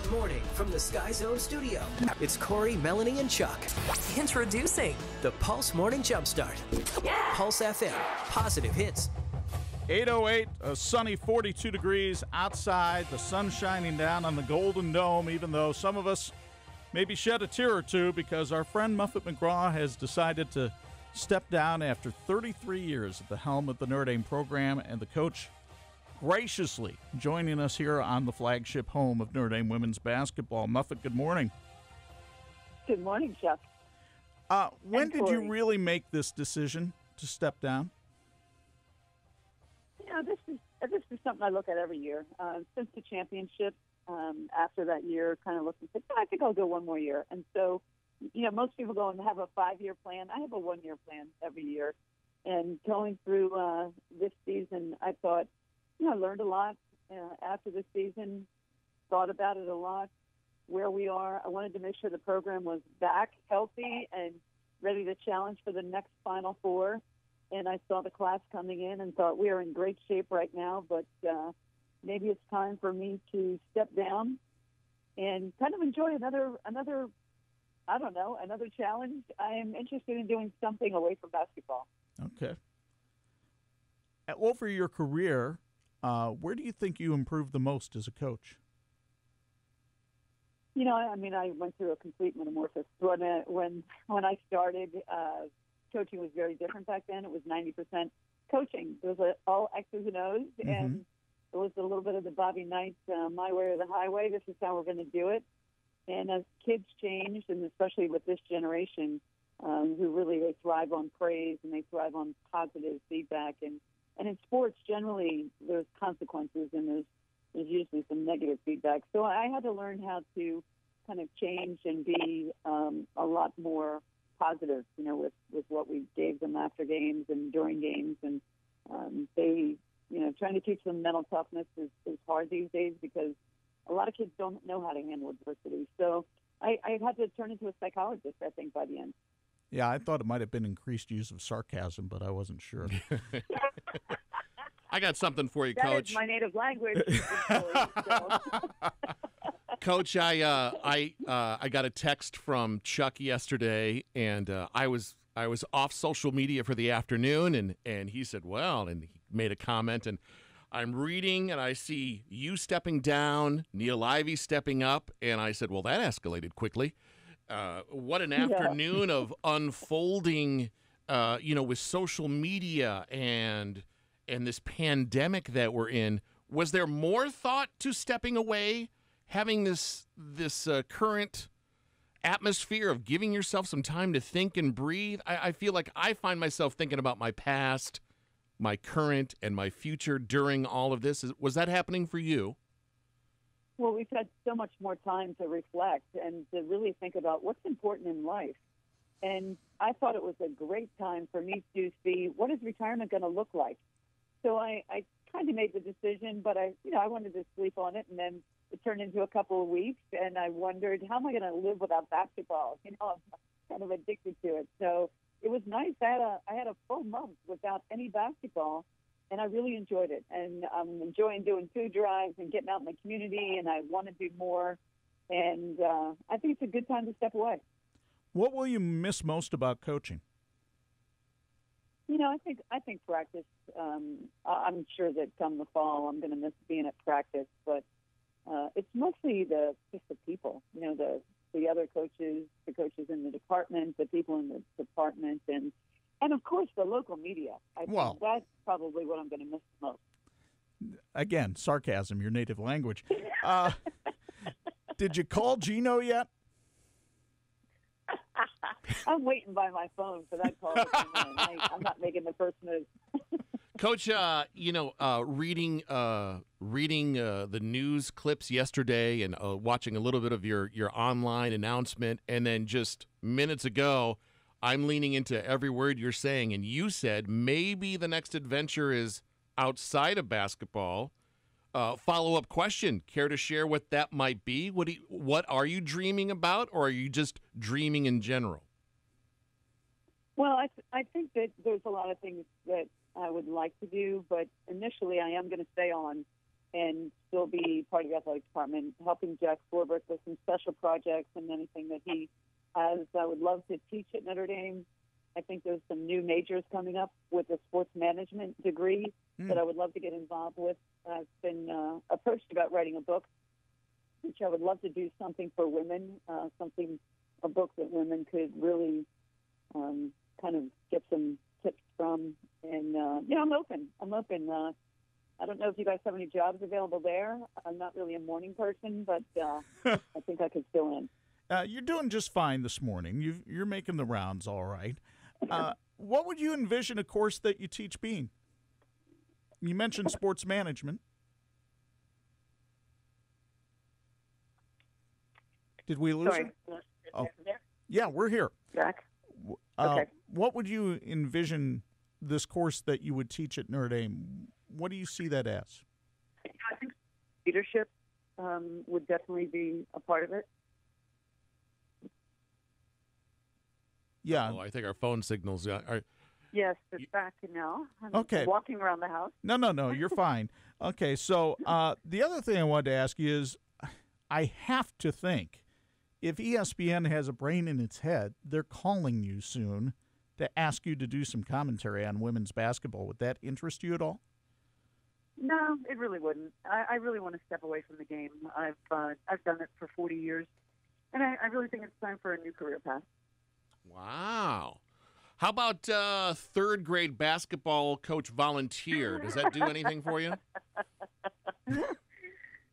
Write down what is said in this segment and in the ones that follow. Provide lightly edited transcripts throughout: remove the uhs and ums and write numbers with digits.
Good morning from the Sky Zone studio. It's Corey, Melanie, and Chuck. Introducing The Pulse Morning Jumpstart. Yeah. Pulse FM. Positive hits. 8:08, a sunny 42 degrees outside. The sun shining down on the Golden Dome, even though some of us maybe shed a tear or two because our friend Muffet McGraw has decided to step down after 33 years at the helm of the Notre Dame program, and the coach graciously joining us here on the flagship home of Notre Dame women's basketball. Muffet, good morning. Good morning, Chuck. When did you really make this decision to step down? This is something I look at every year. Since the championship, after that year, kind of looked and said, I think I'll go one more year. And so, most people go and have a 5-year plan. I have a 1-year plan every year. And going through this season, I thought, I learned a lot after the season, thought about it a lot, where we are. I wanted to make sure the program was back, healthy, and ready to challenge for the next Final Four. And I saw the class coming in and thought we are in great shape right now, but maybe it's time for me to step down and kind of enjoy another challenge. I am interested in doing something away from basketball. Okay. Over your career, where do you think you improved the most as a coach? I went through a complete metamorphosis. When I started, coaching was very different back then. It was 90% coaching. It was all X's and O's, and it was a little bit of the Bobby Knight, my way or the highway. This is how we're going to do it. And as kids changed, and especially with this generation, who really they thrive on praise and they thrive on positive feedback. And in sports, generally, there's consequences and there's usually some negative feedback. So I had to learn how to kind of change and be a lot more positive, with what we gave them after games and during games. And they, trying to teach them mental toughness is hard these days because a lot of kids don't know how to handle adversity. So I had to turn into a psychologist, I think, by the end. Yeah, I thought it might have been increased use of sarcasm, but I wasn't sure. I got something for you, That Coach. is my native language. Coach, I got a text from Chuck yesterday, and I was off social media for the afternoon, and he said, well, and he made a comment, and I'm reading, and I see you stepping down, Neil Ivey stepping up, and I said, well, that escalated quickly. What an afternoon of unfolding, with social media and this pandemic that we're in. Was there more thought to stepping away, having this current atmosphere of giving yourself some time to think and breathe? I feel like I find myself thinking about my past, my current, and my future during all of this. Was that happening for you? Well, we've had so much more time to reflect and to really think about what's important in life. And I thought it was a great time for me to see what is retirement going to look like. So I kind of made the decision, but I wanted to sleep on it, and then it turned into a couple of weeks, and I wondered, how am I going to live without basketball? I'm kind of addicted to it. So it was nice. I had a full month without any basketball, and I really enjoyed it. And I'm enjoying doing food drives and getting out in the community, and I want to do more. And I think it's a good time to step away. What will you miss most about coaching? I think practice. I'm sure that come the fall, I'm going to miss being at practice, but it's mostly just the people. The other coaches, the coaches in the department, the people in the department, and of course the local media. I think that's probably what I'm going to miss the most. Again, sarcasm, your native language. Did you call Gino yet? I'm waiting by my phone for that call to come in. I'm not making the first move. Coach, reading the news clips yesterday and watching a little bit of your online announcement, and then just minutes ago, I'm leaning into every word you're saying, and you said maybe the next adventure is outside of basketball. Follow-up question, care to share what that might be? What are you dreaming about, or are you just dreaming in general? Well, I think that there's a lot of things that I would like to do, but initially I am going to stay on and still be part of the athletic department, helping Jack Swarbrick with some special projects and anything that he has. I would love to teach at Notre Dame. I think there's some new majors coming up with a sports management degree that I would love to get involved with. I've been approached about writing a book, which I would love to do something for women, a book that women could really kind of get some tips from. And, I'm open. I don't know if you guys have any jobs available there. I'm not really a morning person, but I think I could fill in. You're doing just fine this morning. You're making the rounds all right. What would you envision a course that you teach being? You mentioned sports management. Did we lose Sorry. her? Oh, yeah, we're here. Jack? Okay. What would you envision this course that you would teach at Notre Dame? What do you see that as? I think leadership would definitely be a part of it. Yeah. Oh, I think our phone signals are. Yes, it's back now. I'm Okay. walking around the house. No, you're fine. Okay, so the other thing I wanted to ask you is, I have to think, if ESPN has a brain in its head, they're calling you soon to ask you to do some commentary on women's basketball. Would that interest you at all? No, it really wouldn't. I really want to step away from the game. I've done it for 40 years, and I really think it's time for a new career path. Wow. How about third grade basketball coach volunteer? Does that do anything for you?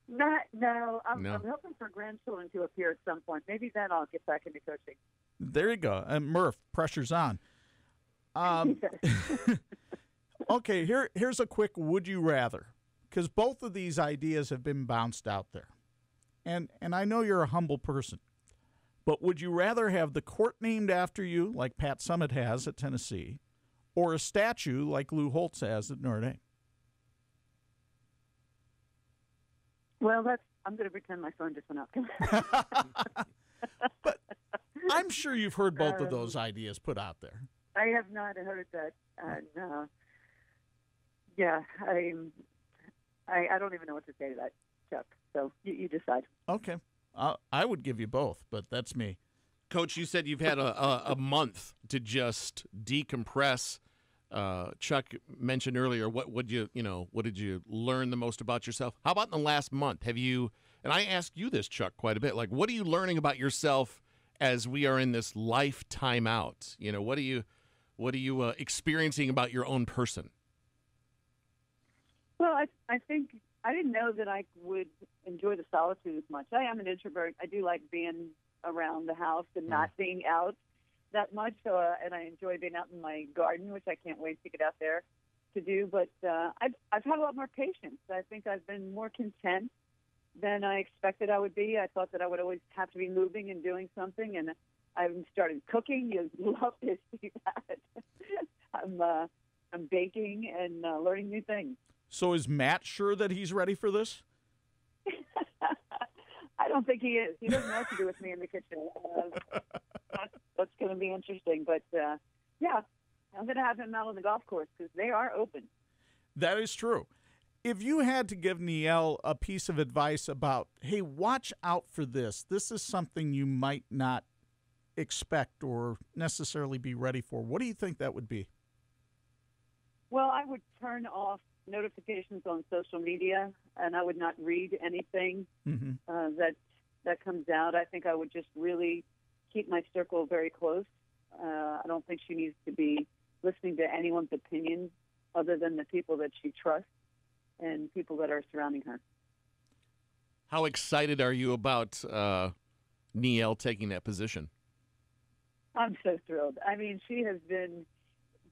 No. I'm No. hoping for grandchildren to appear at some point. Maybe then I'll get back into coaching. There you go. And Murph, pressure's on. Okay, here's a quick would you rather, because both of these ideas have been bounced out there. And I know you're a humble person, but would you rather have the court named after you, like Pat Summitt has at Tennessee, or a statue like Lou Holtz has at Notre Dame? Well, I'm going to pretend my phone just went out. But I'm sure you've heard both of those ideas put out there. I have not heard that. No. Yeah, I don't even know what to say to that, Chuck. So you decide. Okay. I would give you both, but that's me. Coach, you said you've had a month to just decompress. Chuck mentioned earlier, what did you learn the most about yourself? How about in the last month? Have you, and I ask you this, Chuck, quite a bit, like, what are you learning about yourself as we are in this life timeout? What are you experiencing about your own person? Well, I think I didn't know that I would enjoy the solitude as much. I am an introvert. I do like being around the house and not being out that much. So, and I enjoy being out in my garden, which I can't wait to get out there to do. But I've had a lot more patience. I think I've been more content than I expected I would be. I thought that I would always have to be moving and doing something, and I've started cooking. You love to see that. I'm baking and learning new things. So is Matt sure that he's ready for this? I don't think he is. He doesn't know what to do with me in the kitchen. That's going to be interesting. But, yeah, I'm going to have him out on the golf course because they are open. That is true. If you had to give Niele a piece of advice about, hey, watch out for this. This is something you might not expect or necessarily be ready for. What do you think that would be? Well, I would turn off notifications on social media, and I would not read anything that comes out. I think I would just really keep my circle very close. I don't think she needs to be listening to anyone's opinions other than the people that she trusts and people that are surrounding her. How excited are you about Niele taking that position? I'm so thrilled. I mean, she has been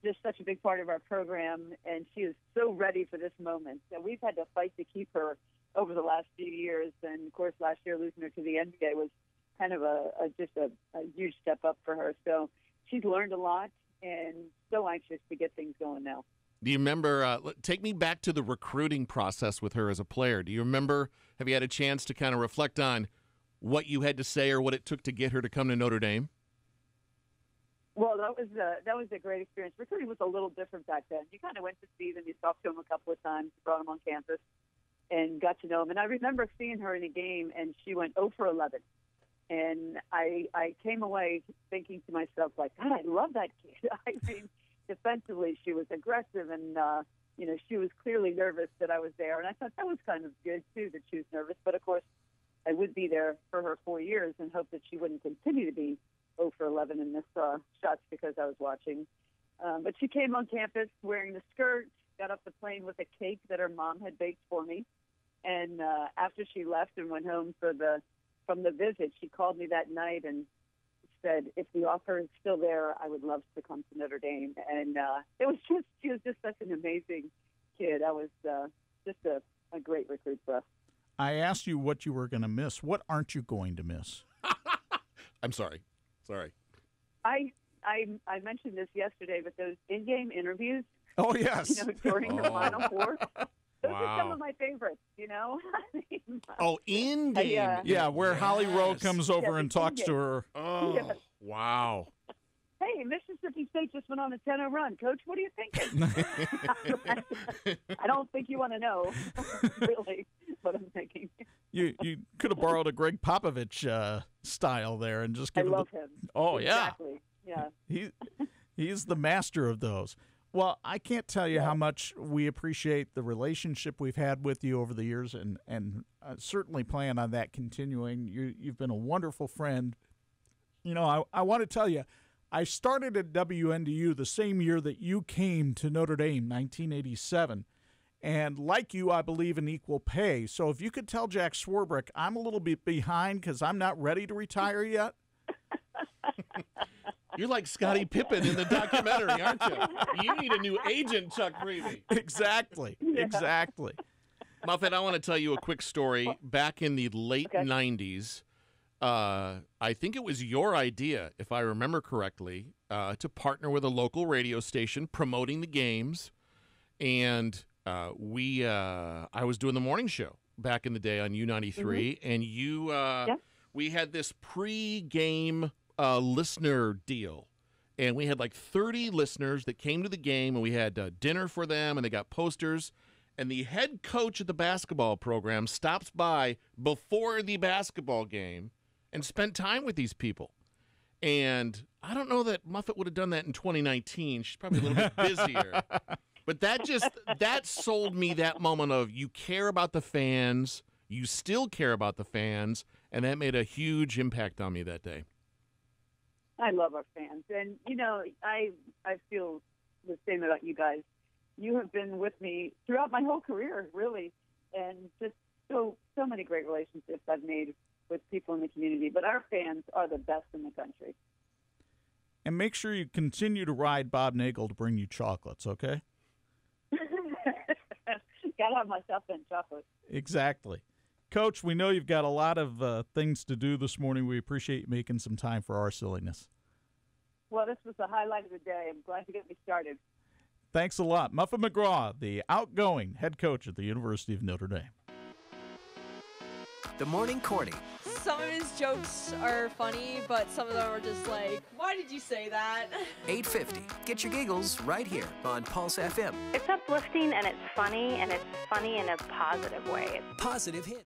just such a big part of our program, and she is so ready for this moment. So we've had to fight to keep her over the last few years, and of course last year losing her to the NBA was kind of a huge step up for her. So she's learned a lot and so anxious to get things going now. Do you remember, take me back to the recruiting process with her as a player. Do you remember, have you had a chance to kind of reflect on what you had to say or what it took to get her to come to Notre Dame? Well, that was a great experience. Recruiting was a little different back then. You kind of went to see them, you talked to them a couple of times, you brought them on campus, and got to know him. And I remember seeing her in a game, and she went 0 for 11. And I came away thinking to myself, like, God, I love that kid. I mean, defensively, she was aggressive, and, she was clearly nervous that I was there. And I thought that was kind of good, too, that she was nervous. But, of course, I would be there for her 4 years and hope that she wouldn't continue to be 0 for 11 and miss shots because I was watching. But she came on campus wearing the skirt, got off the plane with a cake that her mom had baked for me. And after she left and went home from the visit, she called me that night and said, if the offer is still there, I would love to come to Notre Dame. And she was just such an amazing kid. I was just a great recruit for us. I asked you what you were going to miss. What aren't you going to miss? I'm sorry. I mentioned this yesterday, but those in-game interviews. Oh, yes. During the Final Four. Those Wow. are some of my favorites, Oh, in-game. Yeah, where Holly Rowe comes over and talks to in-game. her. Oh, Yes. wow. Hey, Mississippi State just went on a 10-0 run. Coach, what are you thinking? I don't think you want to know, really, what I'm thinking. You could have borrowed a Greg Popovich style there and just I given love him. Oh, yeah. Exactly. Yeah. He's the master of those. Well, I can't tell you how much we appreciate the relationship we've had with you over the years, and certainly plan on that continuing. You've been a wonderful friend. I want to tell you, I started at WNDU the same year that you came to Notre Dame, 1987. And like you, I believe in equal pay. So if you could tell Jack Swarbrick, I'm a little bit behind because I'm not ready to retire yet. You're like Scottie Pippen in the documentary, aren't you? You need a new agent, Chuck Breedy. Exactly. Muffet, I want to tell you a quick story. Back in the late 90s, I think it was your idea, if I remember correctly, to partner with a local radio station promoting the games. And I was doing the morning show back in the day on U93, and we had this pre-game listener deal. And we had like 30 listeners that came to the game, and we had dinner for them, and they got posters. And the head coach of the basketball program stops by before the basketball game and spent time with these people. And I don't know that Muffet would have done that in 2019. She's probably a little bit busier. But that sold me that moment of you care about the fans, you still care about the fans, and that made a huge impact on me that day. I love our fans. And, I feel the same about you guys. You have been with me throughout my whole career, really, and just so many great relationships I've made with people in the community. But our fans are the best in the country. And make sure you continue to ride Bob Nagel to bring you chocolates, okay? Gotta have myself in chocolate. Exactly. Coach, we know you've got a lot of things to do this morning. We appreciate you making some time for our silliness. Well, this was the highlight of the day. I'm glad to get me started. Thanks a lot. Muffet McGraw, the outgoing head coach at the University of Notre Dame. The Morning Corny. Some of his jokes are funny, but some of them are just like, why did you say that? 8:50. Get your giggles right here on Pulse FM. It's uplifting and it's funny in a positive way. Positive hit.